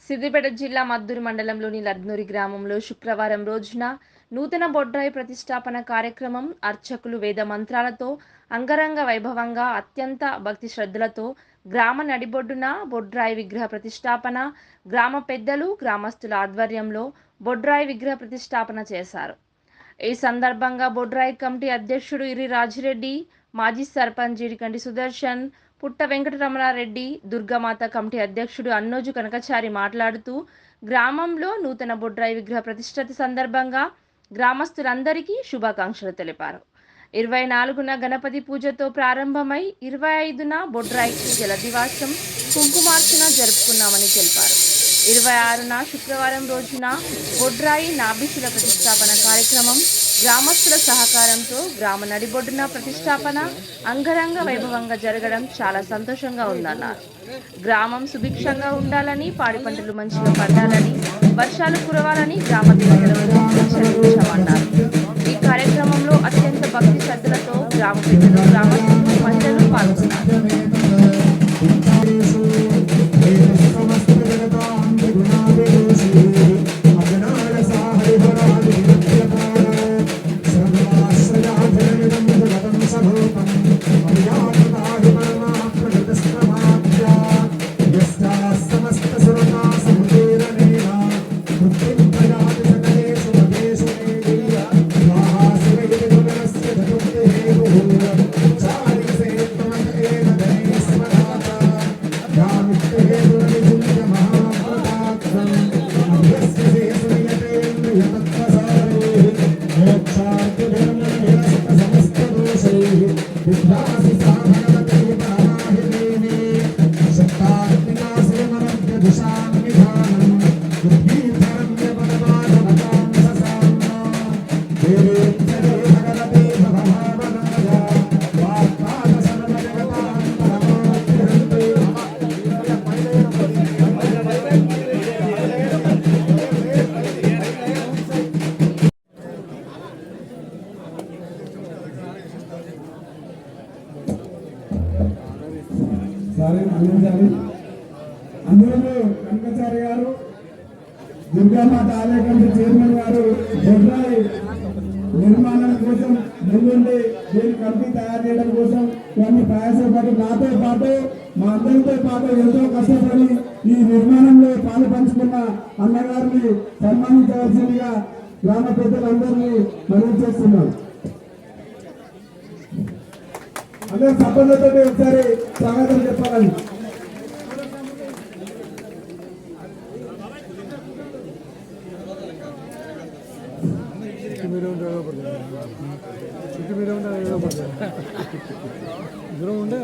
సిద్దిపేట జిల్లా మద్దూరు మండలంలోని లద్నూరి గ్రామంలో శుక్రవారం రోజున నూతన బొడ్రాయి ప్రతిష్టాపన కార్యక్రమం అర్చకులు వేద మంత్రాలతో అంగరంగ వైభవంగా అత్యంత భక్తి శ్రద్ధలతో గ్రామ నడిబొడ్డున బొడ్రాయి విగ్రహ ప్రతిష్టాపన గ్రామ పెద్దలు గ్రామస్తుల ఆధ్వర్యంలో బొడ్రాయి విగ్రహ ప్రతిష్టాపన చేశారు. ఈ సందర్భంగా బొడ్రాయి కమిటీ అధ్యక్షుడు ఇరి రాజిరెడ్డి, మాజీ సర్పంచ్ జీడికంటి సుదర్శన్, పుట్ట వెంకటరమణారెడ్డి, దుర్గామాత కమిటీ అధ్యక్షుడు అన్నోజు కనకచారి మాట్లాడుతూ గ్రామంలో నూతన బొడ్రాయి విగ్రహ ప్రతిష్ఠత సందర్భంగా గ్రామస్తులందరికీ శుభాకాంక్షలు తెలిపారు. 24న గణపతి పూజతో ప్రారంభమై 25న బొడ్రాయికి జలదివాసం కుంకుమార్చన జరుపుకున్నామని తెలిపారు. 26న శుక్రవారం రోజున బొడ్రాయి నాభిశిల ప్రతిష్టాపన కార్యక్రమం గ్రామస్తుల సహకారంతో గ్రామ నడిబొడ్డున ప్రతిష్టాపన అంగరంగ వైభవంగా జరగడం చాలా సంతోషంగా ఉందన్నారు. గ్రామం సుభిక్షంగా ఉండాలని, పాడి పంటలు మంచిగా పండాలని, వర్షాలు కురవాలని గ్రామ దేవతలను చరించామన్నారు. ఈ కార్యక్రమంలో అత్యంత భక్తి శ్రద్ధలతో గ్రామ పెద్దలు, గ్రామస్తులు, మహిళలు పాల్గొన్నారు. అందులో కనకచారి గారు, దుర్గామాత ఆలయ కమిటీ చైర్మన్ గారు బొడ్రాయి నిర్మాణం కోసం ముందుండి దీన్ని కమిటీ తయారు చేయడం కోసం కొన్ని ప్రయాసపడి నాతో పాటు మా అందరితో పాటు ఎంతో కష్టపడి ఈ నిర్మాణంలో పాలు పంచుకున్న అన్నగారిని సన్మానించవలసిందిగా గ్రామ పెద్దలందరినీ మనవి చేస్తున్నాం. అందరూ సభ్యులతో ఒకసారి స్వాగతం చెప్పాలని. దూరం ఉండే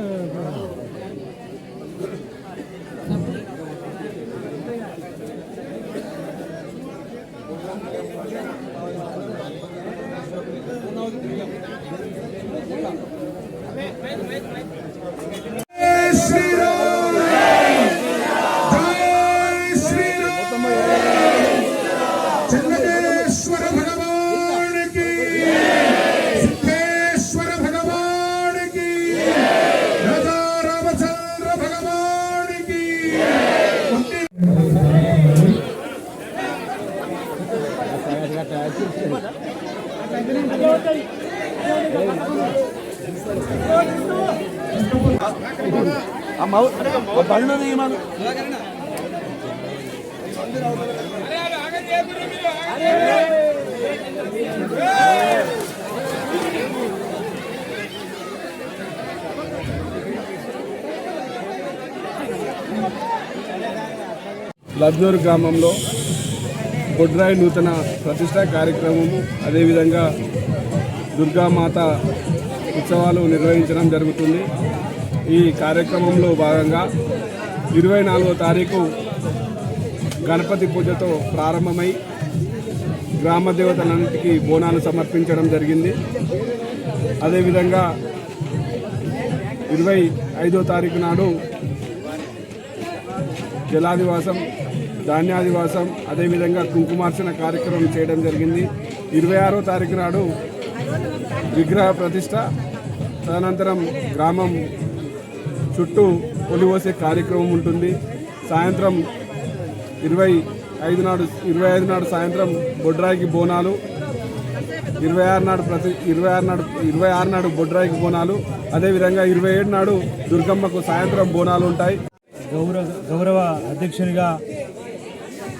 లద్నూరు గ్రామంలో బొడ్రాయి నూతన ప్రతిష్టా కార్యక్రమము, అదేవిధంగా దుర్గామాత ఉత్సవాలు నిర్వహించడం జరుగుతుంది. ఈ కార్యక్రమంలో భాగంగా 24వ తారీఖు గణపతి పూజతో ప్రారంభమై గ్రామ దేవతలన్నింటికీ బోనాలు సమర్పించడం జరిగింది. అదేవిధంగా 25వ తారీఖు నాడు జలాదివాసం, ధాన్యాదివాసం, అదేవిధంగా కుంకుమార్చన కార్యక్రమం చేయడం జరిగింది. 26వ తారీఖు నాడు విగ్రహ ప్రతిష్ట, తదనంతరం గ్రామం చుట్టూ కొలివోసే కార్యక్రమం ఉంటుంది. సాయంత్రం 25 నాడు సాయంత్రం బొడ్రాయికి బోనాలు, 26 నాడు బొడ్రాయికి బోనాలు, అదేవిధంగా 27 నాడు దుర్గమ్మకు సాయంత్రం బోనాలు ఉంటాయి. గౌరవ అధ్యక్షునిగా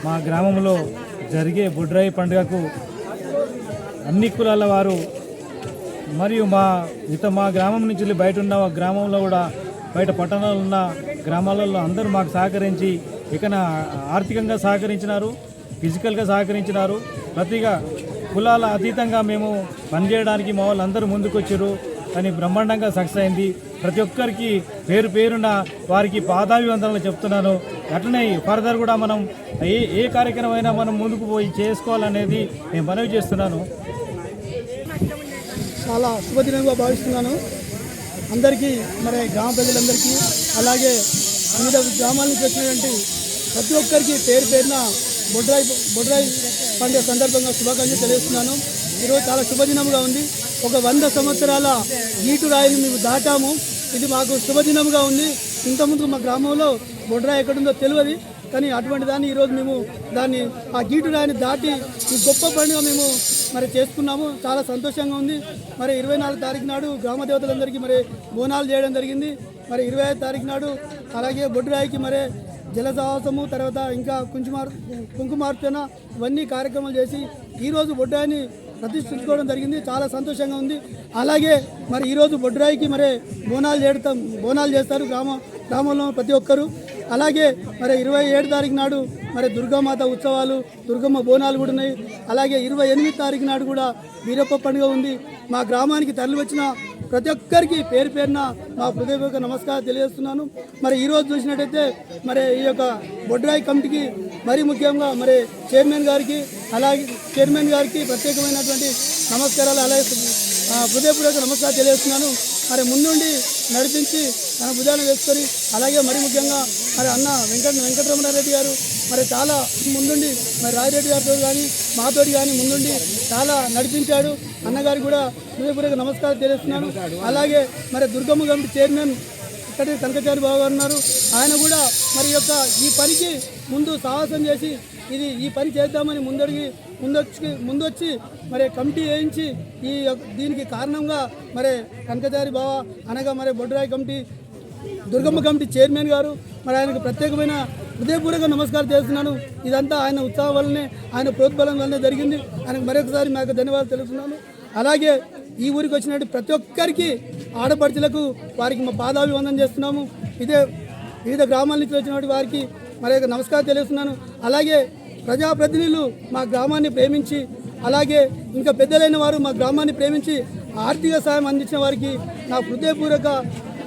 మా గ్రామంలో జరిగే బొడ్రాయి పండుగకు అన్ని కులాల వారు మరియు మా గ్రామం నుంచి బయట ఉన్న గ్రామంలో కూడా బయట పట్టణాలు ఉన్న గ్రామాలలో అందరూ మాకు సహకరించి ఇకన ఆర్థికంగా సహకరించినారు, ఫిజికల్గా సహకరించినారు. ప్రతిగా కులాల అతీతంగా మేము పనిచేయడానికి మా వాళ్ళు అందరూ ముందుకొచ్చారు. కానీ బ్రహ్మాండంగా సక్సెస్ అయింది. ప్రతి ఒక్కరికి పేరున వారికి పాదాభివందనలు చెప్తున్నాను. అట్లనే ఫర్దర్ కూడా మనం ఏ కార్యక్రమం అయినా మనం ముందుకు పోయి చేసుకోవాలనేది నేను మనవి చేస్తున్నాను. చాలా శుభదినంగా భావిస్తున్నాను. అందరికీ మరి గ్రామ ప్రజలందరికీ అలాగే వివిధ గ్రామాల నుంచి వచ్చినటువంటి ప్రతి ఒక్కరికి పేరున బొడ్రాయి పండుగ సందర్భంగా శుభాకాంక్షలు తెలియజేస్తున్నాను. ఈరోజు చాలా శుభదినముగా ఉంది. ఒక 100 సంవత్సరాల గీటు రాయిని మేము దాటాము. ఇది మాకు శుభదినముగా ఉంది. ఇంతకుముందు మా గ్రామంలో బొడ్రాయి ఎక్కడుందో తెలియదు, కానీ అటువంటి దాన్ని ఈరోజు మేము దాన్ని ఆ గీటు రాయిని దాటి ఈ గొప్ప పండుగ మేము మరి చేసుకున్నాము. చాలా సంతోషంగా ఉంది. మరి 24 తారీఖు నాడు గ్రామ దేవతలందరికీ మరి బోనాలు చేయడం జరిగింది. మరి 25 తారీఖు నాడు అలాగే బొడ్రాయికి మరి జలసాహసము, తర్వాత ఇంకా కుంకుమార్చన ఇవన్నీ కార్యక్రమాలు చేసి ఈరోజు బొడ్రాయిని ప్రతిష్ఠించుకోవడం జరిగింది. చాలా సంతోషంగా ఉంది. అలాగే మరి ఈరోజు బొడ్రాయికి మరి బోనాలు చేస్తారు గ్రామంలో ప్రతి ఒక్కరు. అలాగే మరి 27 తారీఖు నాడు మరి దుర్గామాత ఉత్సవాలు, దుర్గమ్మ బోనాలు కూడా ఉన్నాయి. అలాగే 28 తారీఖు నాడు కూడా వీరప్ప పండుగ ఉంది. మా గ్రామానికి తరలి వచ్చిన ప్రతి ఒక్కరికి పేరున మా హృదయపూర్వక నమస్కారం తెలియజేస్తున్నాను. మరి ఈరోజు చూసినట్టయితే మరి ఈ యొక్క బొడ్రాయి కమిటీకి మరీ ముఖ్యంగా మరి చైర్మన్ గారికి ప్రత్యేకమైనటువంటి నమస్కారాలు, అలాగే హృదయపూర్వక నమస్కారం తెలియజేస్తున్నాను. మరి ముందుండి నడిపించి తన భుజాన్ని వేసుకొని, అలాగే మరీ ముఖ్యంగా మరి అన్న వెంకటరమణారెడ్డి గారు మరి చాలా ముందుండి మరి రాజిరెడ్డి గారితో కానీ మాతోటి కానీ ముందుండి చాలా నడిపించాడు. అన్నగారికి కూడా హృదయపూర్వక నమస్కారం తెలియజేస్తున్నాను. అలాగే మరి దుర్గమ్మ కమిటీ చైర్మన్ ఇక్కడ కనకచారి బాబు గారు ఉన్నారు. ఆయన కూడా మరి యొక్క ఈ పనికి ముందు సాహసం చేసి ఈ పని చేద్దామని ముందొచ్చి మరి కమిటీ వేయించి దీనికి కారణంగా మరి కనకచారి బావ అనగా మరి బొడ్రాయి కమిటీ దుర్గమ్మ కమిటీ చైర్మన్ గారు మరి ఆయనకు ప్రత్యేకమైన హృదయపూర్వక నమస్కారం చేస్తున్నాను. ఇదంతా ఆయన ఉత్సాహం వల్లనే, ఆయన ప్రోత్బలం వల్లనే జరిగింది. ఆయనకు మరొకసారి మాకు ధన్యవాదాలు తెలుపుతున్నాను. అలాగే ఈ ఊరికి వచ్చినట్టు ప్రతి ఒక్కరికి ఆడపడుచులకు వారికి మా పాదాభివందనం చేస్తున్నాము. వివిధ గ్రామాల నుంచి వచ్చినటువంటి వారికి మరి నమస్కారం తెలియజేస్తున్నాను. అలాగే ప్రజాప్రతినిధులు మా గ్రామాన్ని ప్రేమించి, అలాగే ఇంకా పెద్దలైన వారు మా గ్రామాన్ని ప్రేమించి ఆర్థిక సాయం అందించిన వారికి నా హృదయపూర్వక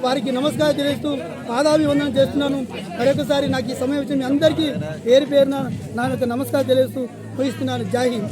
వారికి నమస్కారం తెలియజేస్తూ పాదాభివందనం చేస్తున్నాను. మరొకసారి నాకు ఈ సమయం ఇచ్చిన మీ అందరికీ పేరున నా యొక్క నమస్కారం తెలియజేస్తూ ముగిస్తున్నాను. జై హింద్.